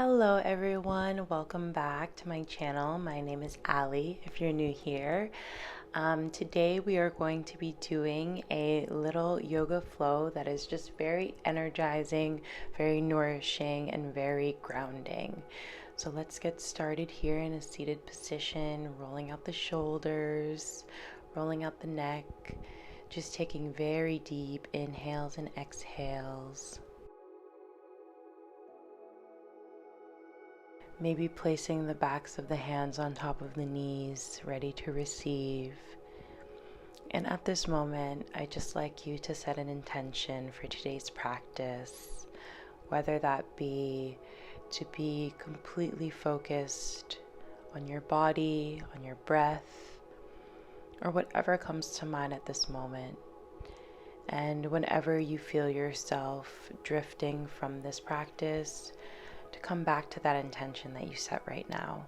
Hello everyone, welcome back to my channel. My name is Ali if you're new here. Today we are going to be doing a little yoga flow that is just very energizing, very nourishing, and very grounding. So let's get started here in a seated position, rolling out the shoulders, rolling out the neck, just taking very deep inhales and exhales. Maybe placing the backs of the hands on top of the knees, ready to receive. And at this moment, I'd just like you to set an intention for today's practice, whether that be to be completely focused on your body, on your breath, or whatever comes to mind at this moment. And whenever you feel yourself drifting from this practice, to come back to that intention that you set right now.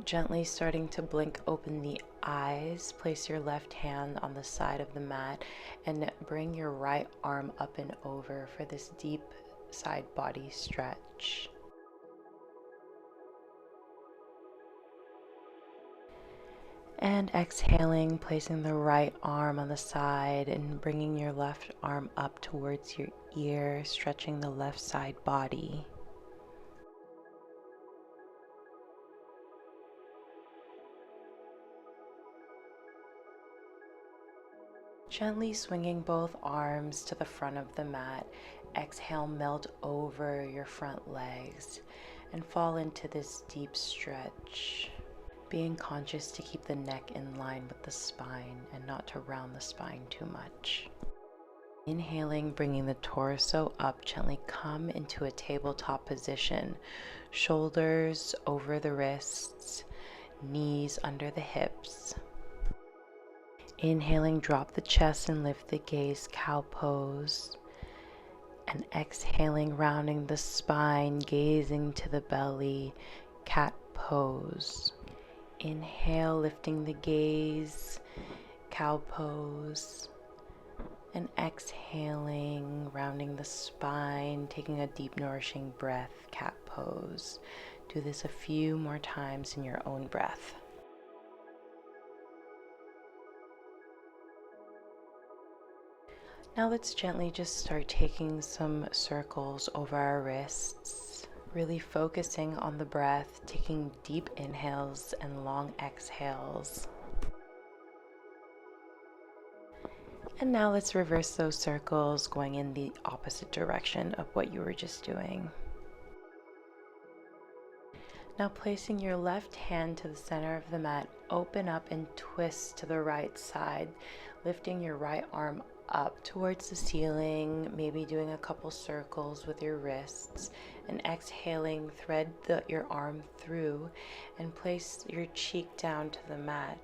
Gently starting to blink open the eyes, place your left hand on the side of the mat and bring your right arm up and over for this deep side body stretch. And exhaling, placing the right arm on the side and bringing your left arm up towards your ear, stretching the left side body. Gently swinging both arms to the front of the mat. Exhale, melt over your front legs and fall into this deep stretch. Being conscious to keep the neck in line with the spine and not to round the spine too much. Inhaling, bringing the torso up, gently come into a tabletop position. Shoulders over the wrists, knees under the hips. Inhaling, drop the chest and lift the gaze, cow pose. And exhaling, rounding the spine, gazing to the belly, cat pose. Inhale, lifting the gaze, cow pose. And exhaling, rounding the spine, taking a deep nourishing breath, cat pose. Do this a few more times in your own breath. Now let's gently just start taking some circles over our wrists. Really focusing on the breath, taking deep inhales and long exhales. And now let's reverse those circles, going in the opposite direction of what you were just doing. Now placing your left hand to the center of the mat, open up and twist to the right side, lifting your right arm up towards the ceiling, maybe doing a couple circles with your wrists, and exhaling, thread your arm through and place your cheek down to the mat,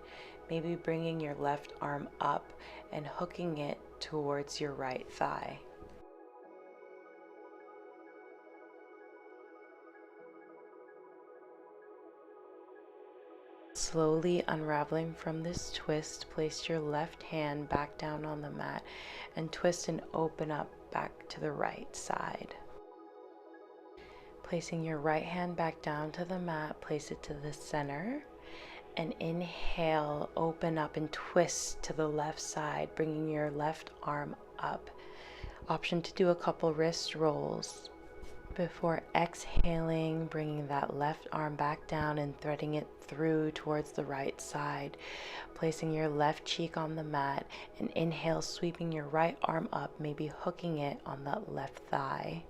maybe bringing your left arm up and hooking it towards your right thigh. Slowly unraveling from this twist, place your left hand back down on the mat and twist and open up back to the right side. Placing your right hand back down to the mat, place it to the center and inhale, open up and twist to the left side, bringing your left arm up. Option to do a couple wrist rolls. Before exhaling, bringing that left arm back down and threading it through towards the right side, placing your left cheek on the mat, and inhale, sweeping your right arm up, maybe hooking it on that left thigh.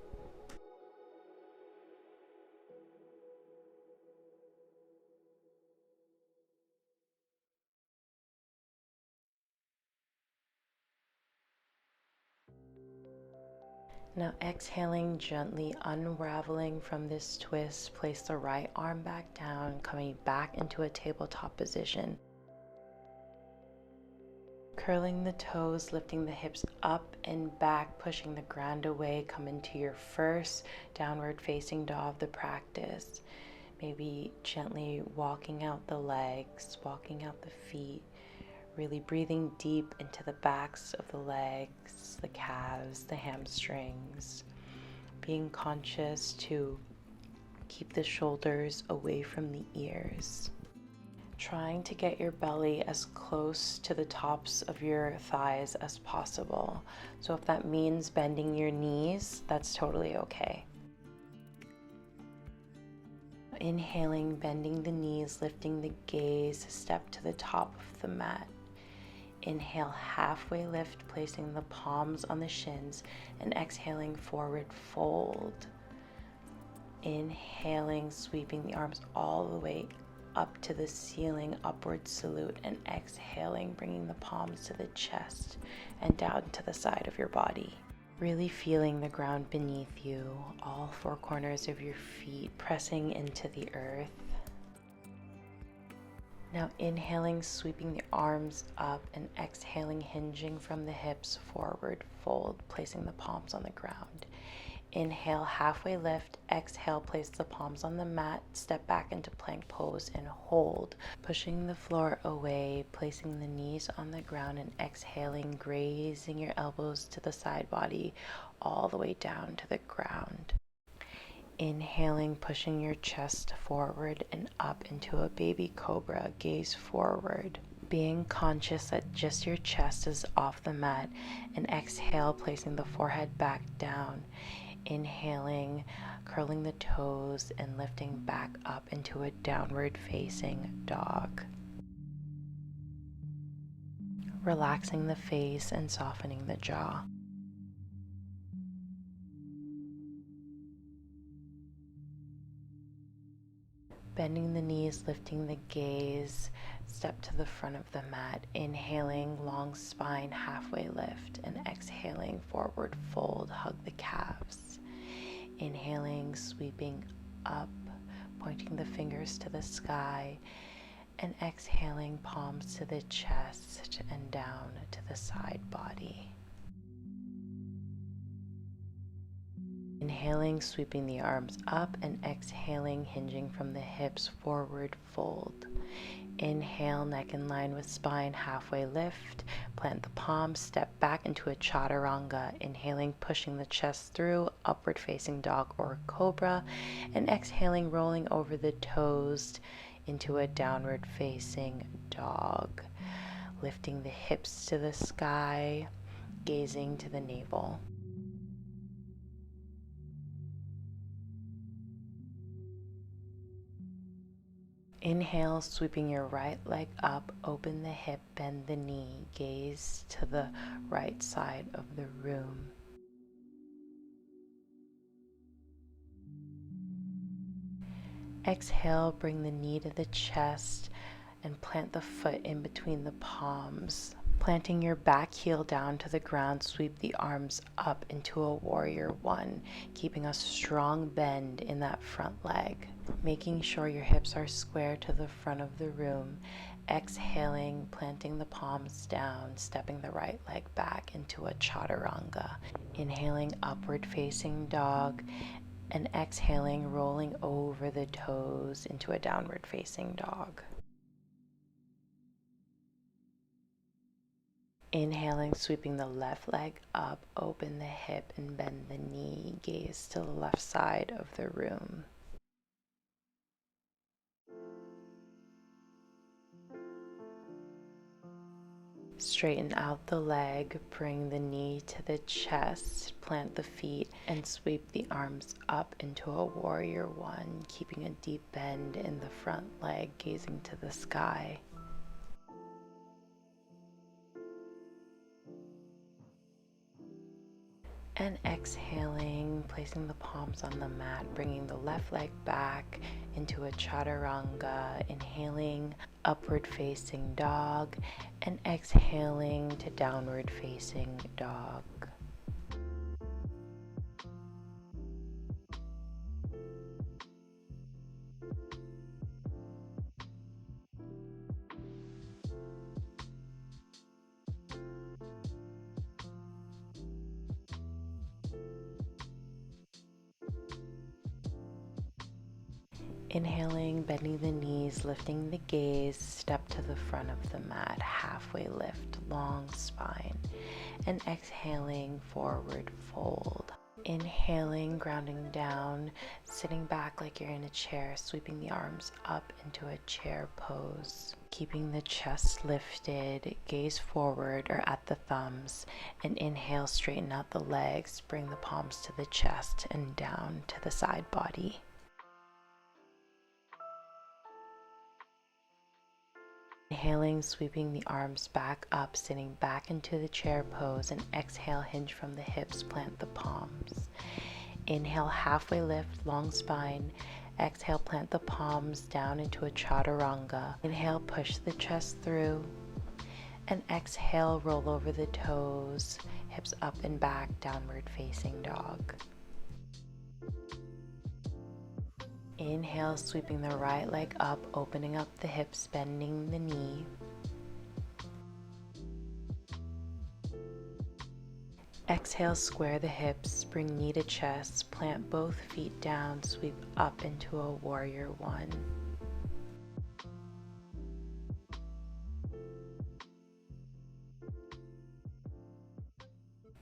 Now exhaling, gently unraveling from this twist, place the right arm back down, coming back into a tabletop position. Curling the toes, lifting the hips up and back, pushing the ground away, come into your first downward facing dog of the practice. Maybe gently walking out the legs, walking out the feet, really breathing deep into the backs of the legs, the calves, the hamstrings, being conscious to keep the shoulders away from the ears. Trying to get your belly as close to the tops of your thighs as possible. So if that means bending your knees, that's totally okay. Inhaling, bending the knees, lifting the gaze, step to the top of the mat. Inhale, halfway lift, placing the palms on the shins, and exhaling, forward fold. Inhaling, sweeping the arms all the way up to the ceiling, upward salute, and exhaling, bringing the palms to the chest and down to the side of your body. Really feeling the ground beneath you, all four corners of your feet pressing into the earth. Now inhaling, sweeping the arms up, and exhaling, hinging from the hips, forward fold, placing the palms on the ground. Inhale, halfway lift. Exhale, place the palms on the mat, step back into plank pose and hold, pushing the floor away, placing the knees on the ground, and exhaling, grazing your elbows to the side body all the way down to the ground. Inhaling, pushing your chest forward and up into a baby cobra, gaze forward. Being conscious that just your chest is off the mat, and exhale, placing the forehead back down. Inhaling, curling the toes and lifting back up into a downward facing dog. Relaxing the face and softening the jaw. Bending the knees, lifting the gaze, step to the front of the mat. Inhaling, long spine, halfway lift, and exhaling, forward fold, hug the calves. Inhaling, sweeping up, pointing the fingers to the sky, and exhaling, palms to the chest and down to the side body. Inhaling, sweeping the arms up, and exhaling, hinging from the hips, forward fold. Inhale, neck in line with spine, halfway lift, plant the palms, step back into a chaturanga. Inhaling, pushing the chest through, upward facing dog or cobra, and exhaling, rolling over the toes into a downward facing dog. Lifting the hips to the sky, gazing to the navel. Inhale, sweeping your right leg up, open the hip, bend the knee, gaze to the right side of the room. Exhale, bring the knee to the chest and plant the foot in between the palms. Planting your back heel down to the ground, sweep the arms up into a warrior one, keeping a strong bend in that front leg. Making sure your hips are square to the front of the room. Exhaling, planting the palms down, stepping the right leg back into a chaturanga. Inhaling, upward facing dog, and exhaling, rolling over the toes into a downward facing dog. Inhaling, sweeping the left leg up, open the hip and bend the knee, gaze to the left side of the room. Straighten out the leg, bring the knee to the chest, plant the feet, and sweep the arms up into a warrior one, keeping a deep bend in the front leg, gazing to the sky. And exhaling, placing the palms on the mat, bringing the left leg back into a chaturanga, inhaling, upward facing dog, and exhaling to downward facing dog. Inhaling, bending the knees, lifting the gaze, step to the front of the mat, halfway lift, long spine, and exhaling, forward fold. Inhaling, grounding down, sitting back like you're in a chair, sweeping the arms up into a chair pose, keeping the chest lifted, gaze forward or at the thumbs, and inhale, straighten out the legs, bring the palms to the chest and down to the side body. Inhaling, sweeping the arms back up, sitting back into the chair pose, and exhale, hinge from the hips, plant the palms. Inhale, halfway lift, long spine. Exhale, plant the palms down into a chaturanga. Inhale, push the chest through. And exhale, roll over the toes, hips up and back, downward facing dog. Inhale, sweeping the right leg up, opening up the hips, bending the knee. Exhale, square the hips, bring knee to chest, plant both feet down, sweep up into a warrior one.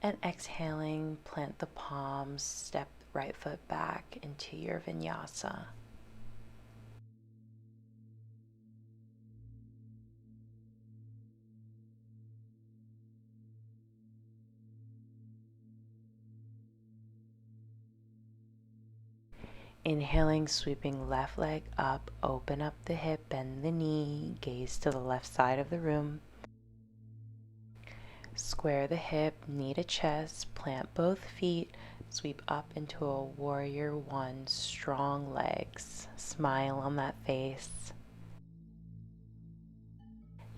And exhaling, plant the palms, step the right foot back into your vinyasa. Inhaling, sweeping left leg up, open up the hip, bend the knee, gaze to the left side of the room. Square the hip, knee to chest, plant both feet, sweep up into a warrior one, strong legs, smile on that face.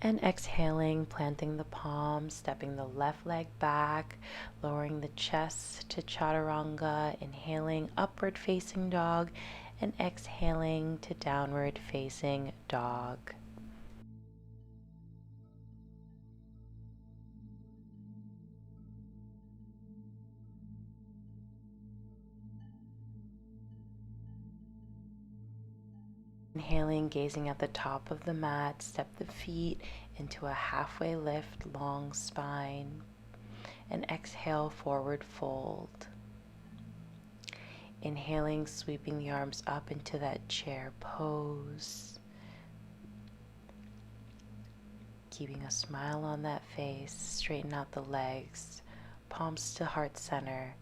And exhaling, planting the palms, stepping the left leg back, lowering the chest to chaturanga, inhaling, upward facing dog, and exhaling to downward facing dog. Inhaling, gazing at the top of the mat, step the feet into a halfway lift, long spine, and exhale, forward fold. Inhaling, sweeping the arms up into that chair pose, keeping a smile on that face, straighten out the legs, palms to heart center,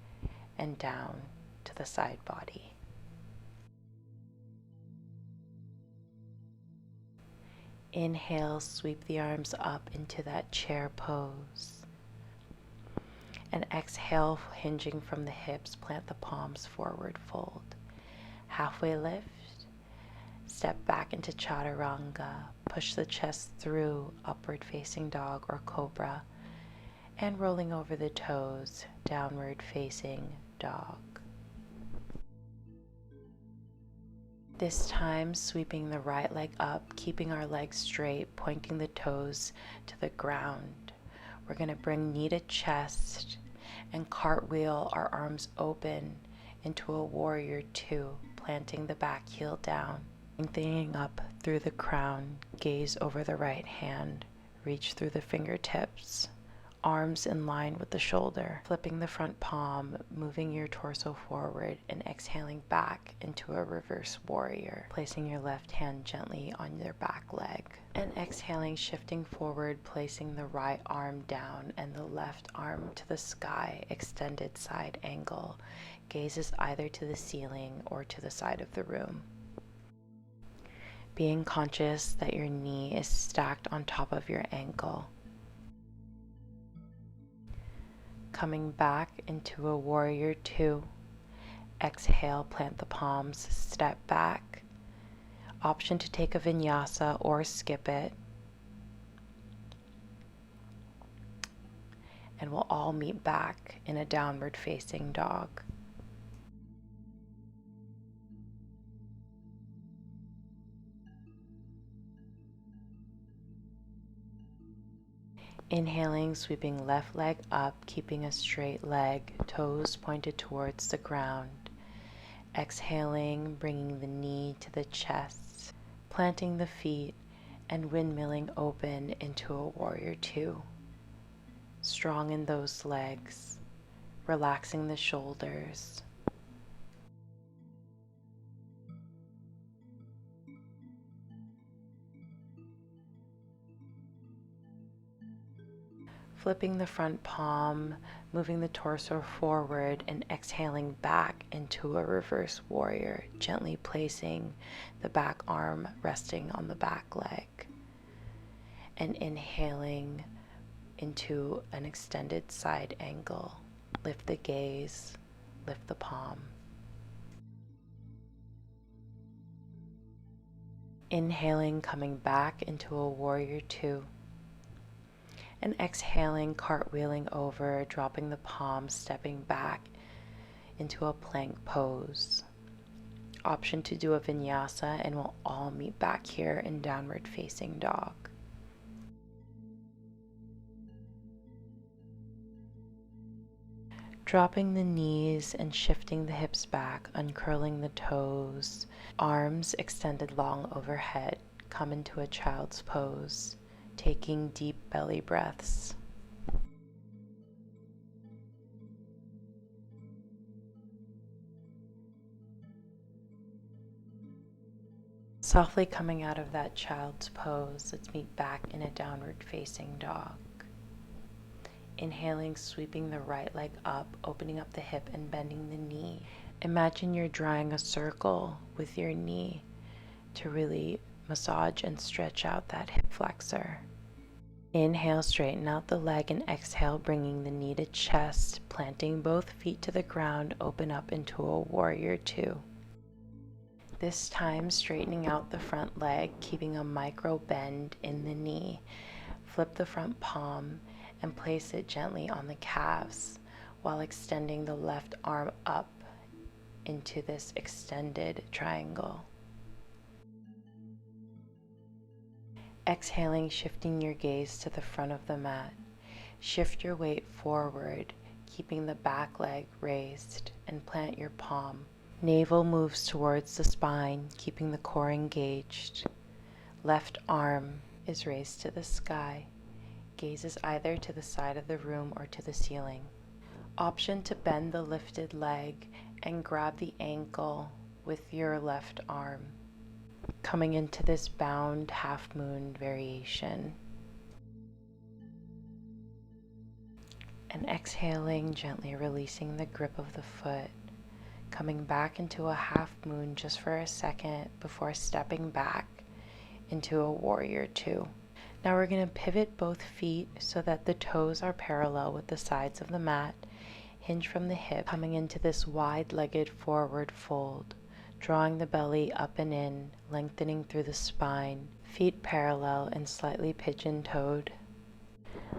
and down to the side body. Inhale, sweep the arms up into that chair pose. And exhale, hinging from the hips, plant the palms, forward fold. Halfway lift, step back into chaturanga, push the chest through, upward facing dog or cobra, and rolling over the toes, downward facing dog. This time, sweeping the right leg up, keeping our legs straight, pointing the toes to the ground. We're going to bring knee to chest and cartwheel our arms open into a warrior two, planting the back heel down. Lengthening up through the crown, gaze over the right hand, reach through the fingertips, arms in line with the shoulder, flipping the front palm, moving your torso forward, and exhaling back into a reverse warrior, placing your left hand gently on your back leg. And exhaling, shifting forward, placing the right arm down and the left arm to the sky, extended side angle. Gazes either to the ceiling or to the side of the room. Being conscious that your knee is stacked on top of your ankle. Coming back into a warrior two. Exhale, plant the palms, step back. Option to take a vinyasa or skip it. And we'll all meet back in a downward facing dog. Inhaling, sweeping left leg up, keeping a straight leg, toes pointed towards the ground. Exhaling, bringing the knee to the chest, planting the feet and windmilling open into a warrior two. Strong in those legs, relaxing the shoulders. Flipping the front palm, moving the torso forward and exhaling back into a reverse warrior, gently placing the back arm resting on the back leg. And inhaling into an extended side angle. Lift the gaze, lift the palm. Inhaling, coming back into a warrior two. And exhaling, cartwheeling over, dropping the palm, stepping back into a plank pose. Option to do a vinyasa, and we'll all meet back here in downward facing dog. Dropping the knees and shifting the hips back, uncurling the toes, arms extended long overhead, come into a child's pose, taking deep belly breaths. Softly coming out of that child's pose, let's meet back in a downward facing dog. Inhaling, sweeping the right leg up, opening up the hip and bending the knee. Imagine you're drawing a circle with your knee to really massage and stretch out that hip flexor. Inhale, straighten out the leg, and exhale, bringing the knee to chest, planting both feet to the ground, open up into a warrior two. This time, straightening out the front leg, keeping a micro bend in the knee. Flip the front palm and place it gently on the calves while extending the left arm up into this extended triangle. Exhaling, shifting your gaze to the front of the mat. Shift your weight forward, keeping the back leg raised, and plant your palm. Navel moves towards the spine, keeping the core engaged. Left arm is raised to the sky. Gazes either to the side of the room or to the ceiling. Option to bend the lifted leg and grab the ankle with your left arm, coming into this bound half moon variation. And exhaling, gently releasing the grip of the foot, coming back into a half moon just for a second before stepping back into a warrior two. Now we're going to pivot both feet so that the toes are parallel with the sides of the mat. Hinge from the hip, coming into this wide-legged forward fold, drawing the belly up and in, lengthening through the spine, feet parallel and slightly pigeon-toed.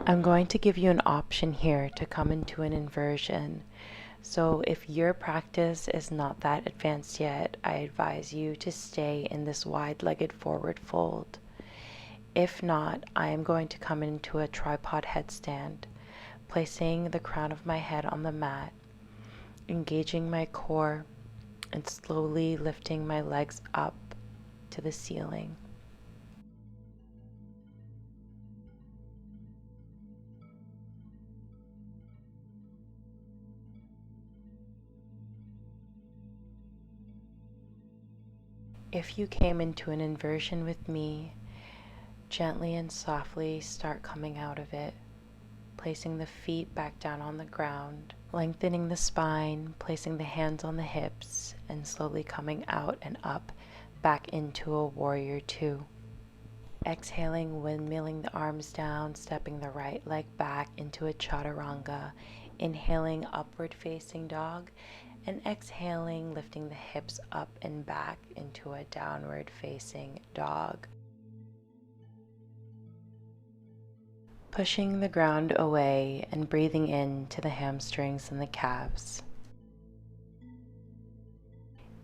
I'm going to give you an option here to come into an inversion. So if your practice is not that advanced yet, I advise you to stay in this wide-legged forward fold. If not, I am going to come into a tripod headstand, placing the crown of my head on the mat, engaging my core, and slowly lifting my legs up to the ceiling. If you came into an inversion with me, gently and softly start coming out of it, placing the feet back down on the ground, lengthening the spine, placing the hands on the hips, and slowly coming out and up back into a warrior two. Exhaling, windmilling the arms down, stepping the right leg back into a chaturanga, inhaling upward facing dog, and exhaling, lifting the hips up and back into a downward facing dog. Pushing the ground away and breathing into the hamstrings and the calves.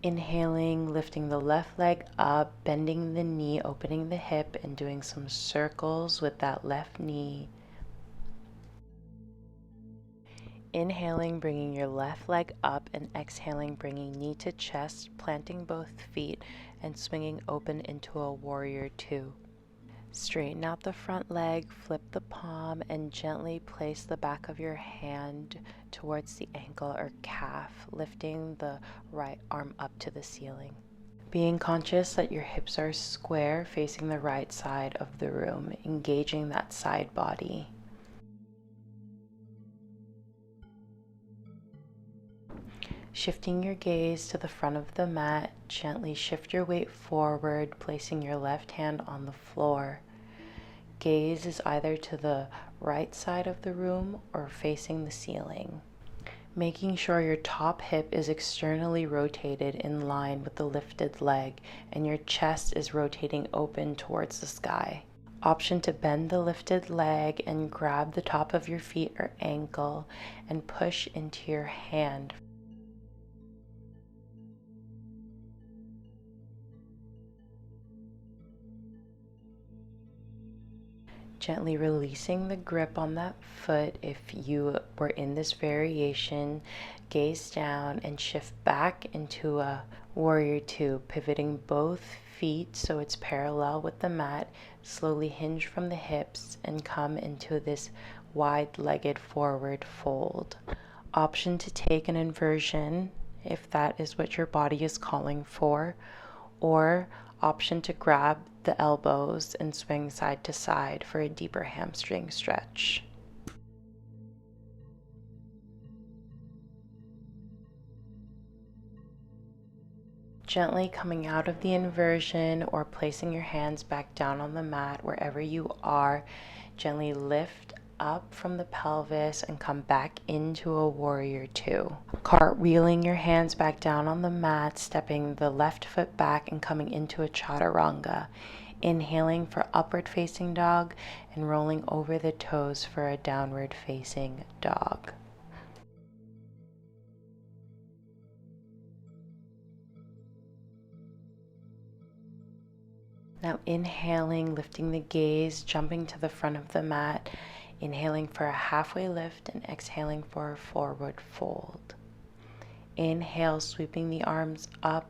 Inhaling, lifting the left leg up, bending the knee, opening the hip, and doing some circles with that left knee. Inhaling, bringing your left leg up, and exhaling, bringing knee to chest, planting both feet, and swinging open into a warrior two. Straighten out the front leg, flip the palm, and gently place the back of your hand towards the ankle or calf, lifting the right arm up to the ceiling. Being conscious that your hips are square, facing the right side of the room, engaging that side body. Shifting your gaze to the front of the mat, gently shift your weight forward, placing your left hand on the floor. Gaze is either to the right side of the room or facing the ceiling. Making sure your top hip is externally rotated in line with the lifted leg and your chest is rotating open towards the sky. Option to bend the lifted leg and grab the top of your feet or ankle and push into your hand. Gently releasing the grip on that foot. If you were in this variation, gaze down and shift back into a warrior two, pivoting both feet so it's parallel with the mat. Slowly hinge from the hips and come into this wide-legged forward fold. Option to take an inversion if that is what your body is calling for, or option to grab the elbows and swing side to side for a deeper hamstring stretch. Gently coming out of the inversion or placing your hands back down on the mat wherever you are, gently lift up from the pelvis and come back into a warrior two. Cartwheeling your hands back down on the mat, stepping the left foot back and coming into a chaturanga. Inhaling for upward facing dog and rolling over the toes for a downward facing dog. Now inhaling, lifting the gaze, jumping to the front of the mat. Inhaling for a halfway lift and exhaling for a forward fold. Inhale, sweeping the arms up.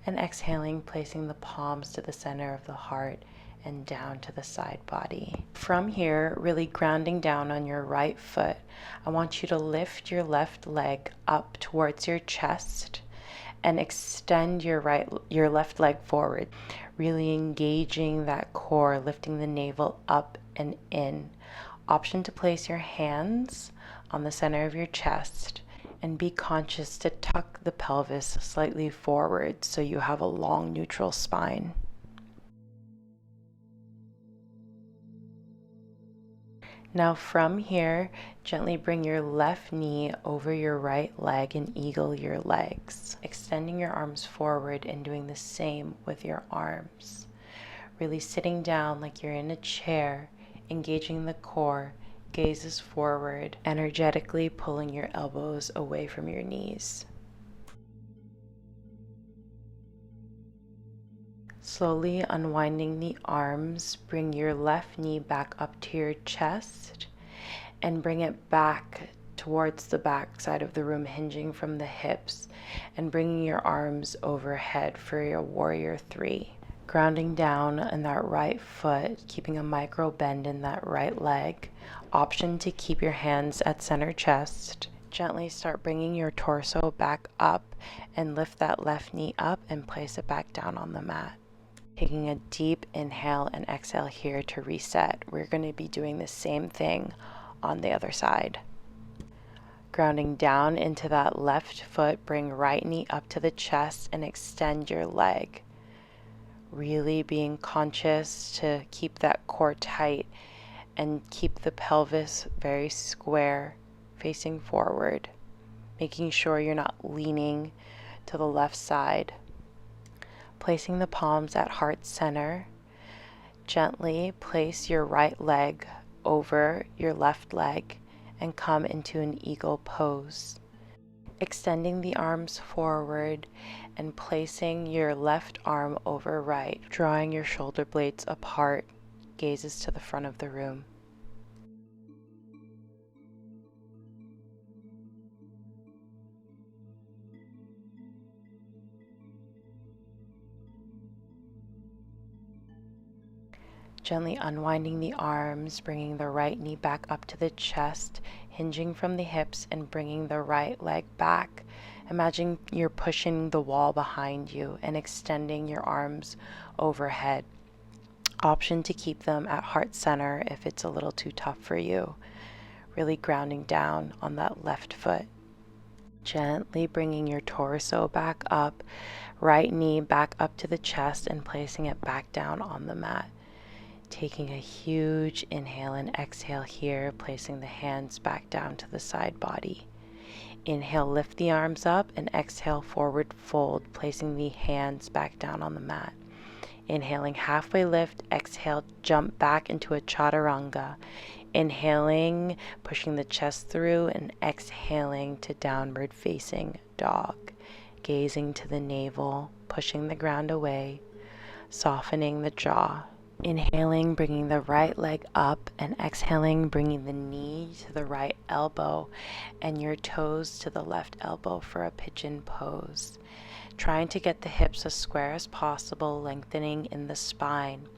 And exhaling, placing the palms to the center of the heart and down to the side body. From here, really grounding down on your right foot, I want you to lift your left leg up towards your chest and extend your left leg forward, really engaging that core, lifting the navel up and in. Option to place your hands on the center of your chest and be conscious to tuck the pelvis slightly forward so you have a long neutral spine. Now from here, gently bring your left knee over your right leg and eagle your legs, extending your arms forward and doing the same with your arms. Really sitting down like you're in a chair, engaging the core, gazes forward, energetically pulling your elbows away from your knees. Slowly unwinding the arms, bring your left knee back up to your chest and bring it back towards the back side of the room, hinging from the hips and bringing your arms overhead for your warrior three. Grounding down in that right foot, keeping a micro bend in that right leg. Option to keep your hands at center chest. Gently start bringing your torso back up and lift that left knee up and place it back down on the mat. Taking a deep inhale and exhale here to reset. We're going to be doing the same thing on the other side. Grounding down into that left foot, bring right knee up to the chest and extend your leg. Really being conscious to keep that core tight and keep the pelvis very square, facing forward, making sure you're not leaning to the left side. Placing the palms at heart center, gently place your right leg over your left leg and come into an eagle pose. Extending the arms forward and placing your left arm over right, drawing your shoulder blades apart, gazes to the front of the room. Gently unwinding the arms, bringing the right knee back up to the chest, hinging from the hips and bringing the right leg back. Imagine you're pushing the wall behind you and extending your arms overhead. Option to keep them at heart center if it's a little too tough for you. Really grounding down on that left foot. Gently bringing your torso back up, right knee back up to the chest and placing it back down on the mat. Taking a huge inhale and exhale here, placing the hands back down to the side body. Inhale, lift the arms up, and exhale, forward fold, placing the hands back down on the mat. Inhaling, halfway lift, exhale, jump back into a chaturanga. Inhaling, pushing the chest through, and exhaling to downward facing dog. Gazing to the navel, pushing the ground away, softening the jaw. Inhaling, bringing the right leg up, and exhaling, bringing the knee to the right elbow and your toes to the left elbow for a pigeon pose. Trying to get the hips as square as possible, lengthening in the spine.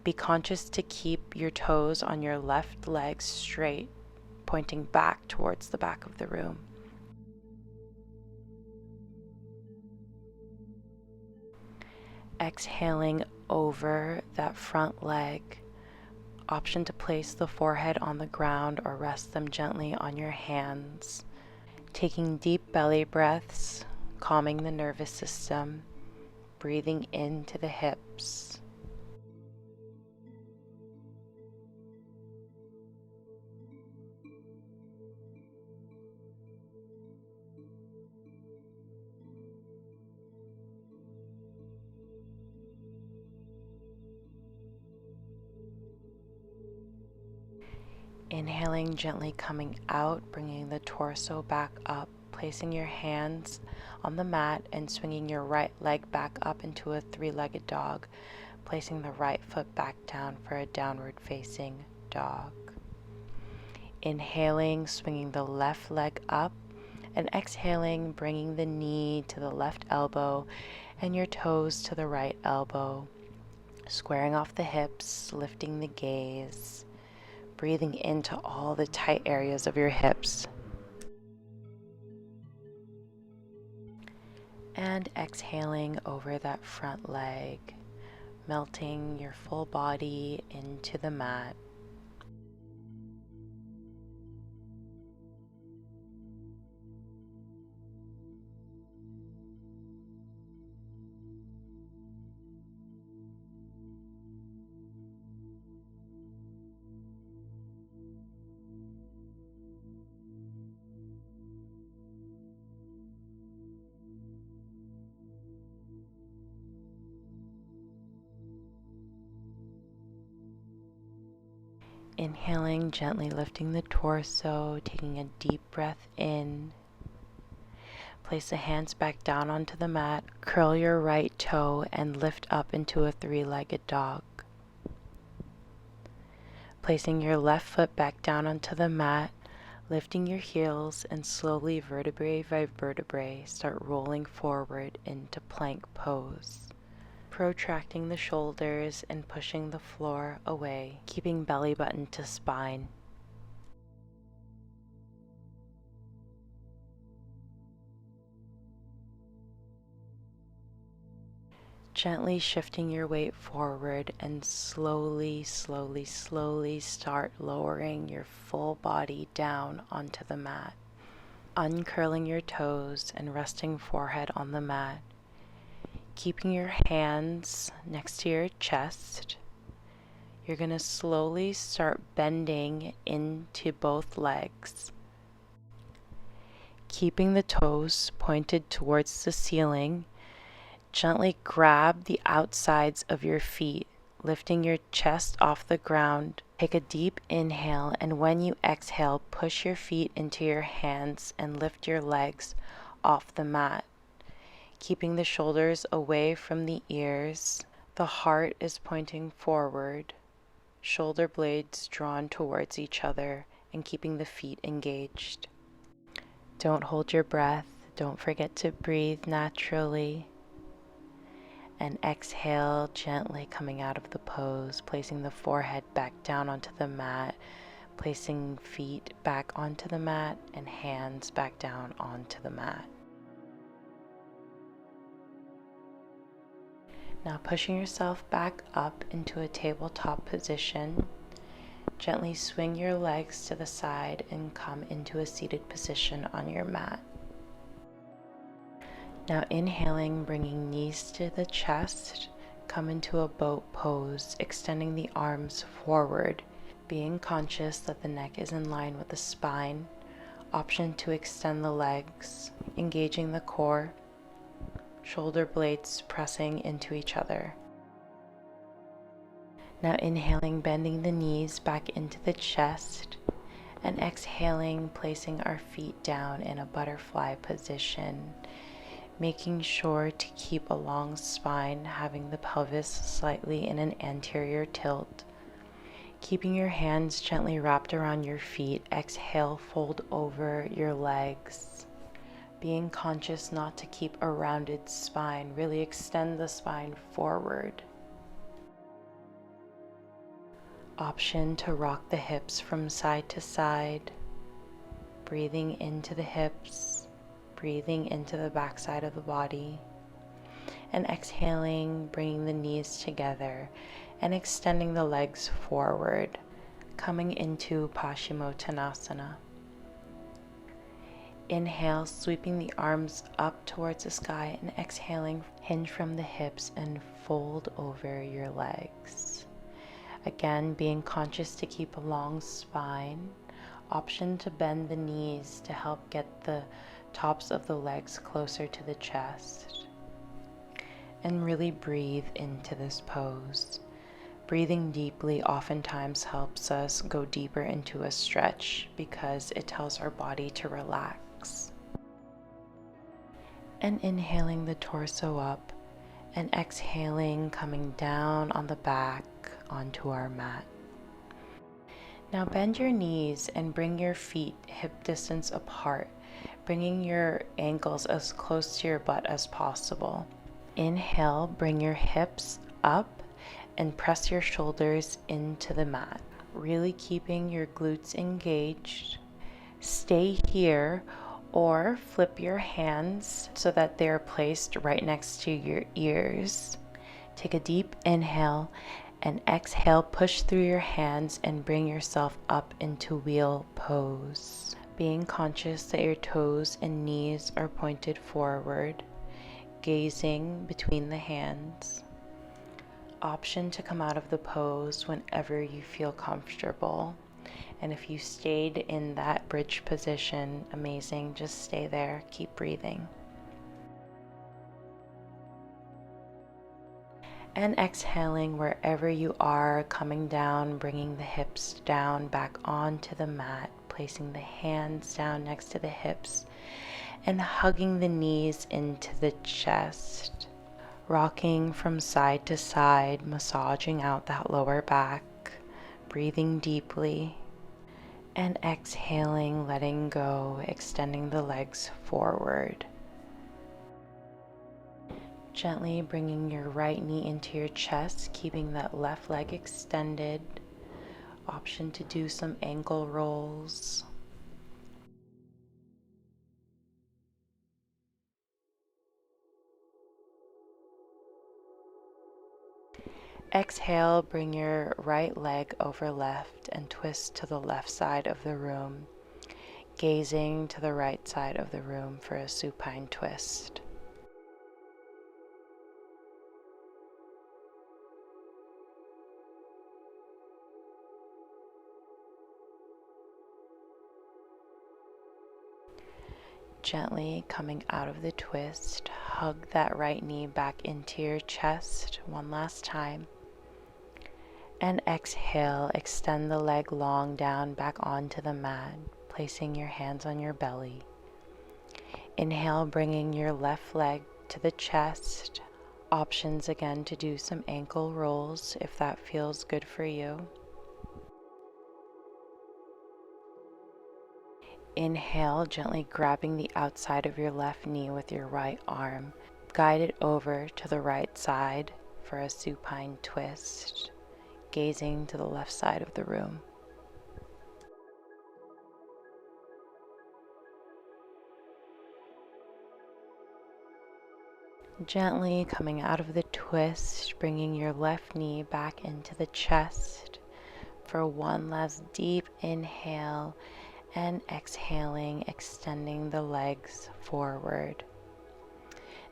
Be conscious to keep your toes on your left leg straight, pointing back towards the back of the room. Exhaling over that front leg. Option to place the forehead on the ground or rest them gently on your hands. Taking deep belly breaths, calming the nervous system, breathing into the hips. Inhaling, gently coming out, bringing the torso back up, placing your hands on the mat and swinging your right leg back up into a three-legged dog, placing the right foot back down for a downward facing dog. Inhaling, swinging the left leg up, and exhaling, bringing the knee to the left elbow and your toes to the right elbow, squaring off the hips, lifting the gaze. Breathing into all the tight areas of your hips. And exhaling over that front leg, melting your full body into the mat. Inhaling, gently lifting the torso, taking a deep breath in. Place the hands back down onto the mat, curl your right toe and lift up into a three-legged dog. Placing your left foot back down onto the mat, lifting your heels and slowly vertebrae by vertebrae start rolling forward into plank pose. Protracting the shoulders and pushing the floor away, keeping belly button to spine. Gently shifting your weight forward and slowly start lowering your full body down onto the mat. Uncurling your toes and resting forehead on the mat. Keeping your hands next to your chest, you're going to slowly start bending into both legs. Keeping the toes pointed towards the ceiling, gently grab the outsides of your feet, lifting your chest off the ground. Take a deep inhale, and when you exhale, push your feet into your hands and lift your legs off the mat. Keeping the shoulders away from the ears, the heart is pointing forward, shoulder blades drawn towards each other, and keeping the feet engaged. Don't hold your breath. Don't forget to breathe naturally. And exhale, gently coming out of the pose, placing the forehead back down onto the mat, placing feet back onto the mat and hands back down onto the mat. Now pushing yourself back up into a tabletop position, gently swing your legs to the side and come into a seated position on your mat. Now inhaling, bringing knees to the chest, come into a boat pose, extending the arms forward, being conscious that the neck is in line with the spine. Option to extend the legs, engaging the core, shoulder blades pressing into each other. Now inhaling, bending the knees back into the chest, and exhaling, placing our feet down in a butterfly position, making sure to keep a long spine, having the pelvis slightly in an anterior tilt. Keeping your hands gently wrapped around your feet, exhale, fold over your legs. Being conscious not to keep a rounded spine, really extend the spine forward. Option to rock the hips from side to side, breathing into the hips, breathing into the back side of the body, and exhaling, bringing the knees together and extending the legs forward, coming into Paschimottanasana. Inhale, sweeping the arms up towards the sky, and exhaling, hinge from the hips and fold over your legs. Again, being conscious to keep a long spine. Option to bend the knees to help get the tops of the legs closer to the chest. And really breathe into this pose. Breathing deeply oftentimes helps us go deeper into a stretch because it tells our body to relax. And inhaling the torso up and exhaling, coming down on the back onto our mat. Now bend your knees and bring your feet hip distance apart, bringing your ankles as close to your butt as possible. Inhale, bring your hips up and press your shoulders into the mat, really keeping your glutes engaged. Stay here or flip your hands so that they're placed right next to your ears. Take a deep inhale and exhale, push through your hands and bring yourself up into wheel pose. Being conscious that your toes and knees are pointed forward, gazing between the hands. Option to come out of the pose whenever you feel comfortable. And if you stayed in that bridge position, amazing, just stay there, keep breathing. And exhaling wherever you are, coming down, bringing the hips down back onto the mat, placing the hands down next to the hips and hugging the knees into the chest, rocking from side to side, massaging out that lower back, breathing deeply, and exhaling, letting go, extending the legs forward. Gently bringing your right knee into your chest, keeping that left leg extended. Option to do some ankle rolls. Exhale, bring your right leg over left and twist to the left side of the room, gazing to the right side of the room for a supine twist. Gently coming out of the twist, hug that right knee back into your chest one last time. And exhale, extend the leg long down back onto the mat, placing your hands on your belly. Inhale, bringing your left leg to the chest. Options again to do some ankle rolls if that feels good for you. Inhale, gently grabbing the outside of your left knee with your right arm, guide it over to the right side for a supine twist, gazing to the left side of the room. Gently coming out of the twist, bringing your left knee back into the chest for one last deep inhale, and exhaling, extending the legs forward.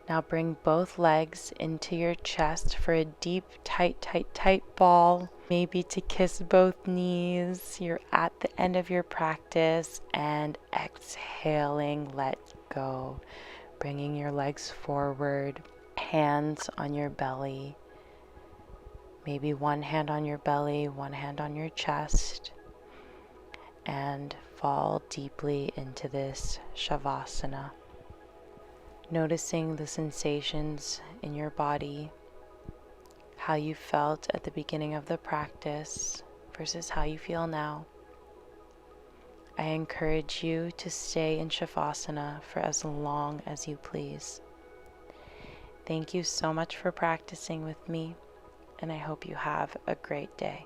Now bring both legs into your chest for a deep, tight ball. Maybe to kiss both knees. You're at the end of your practice, and exhaling, let go. Bringing your legs forward, hands on your belly. Maybe one hand on your belly, one hand on your chest. And fall deeply into this Shavasana. Noticing the sensations in your body, how you felt at the beginning of the practice versus how you feel now. I encourage you to stay in Shavasana for as long as you please. Thank you so much for practicing with me, and I hope you have a great day.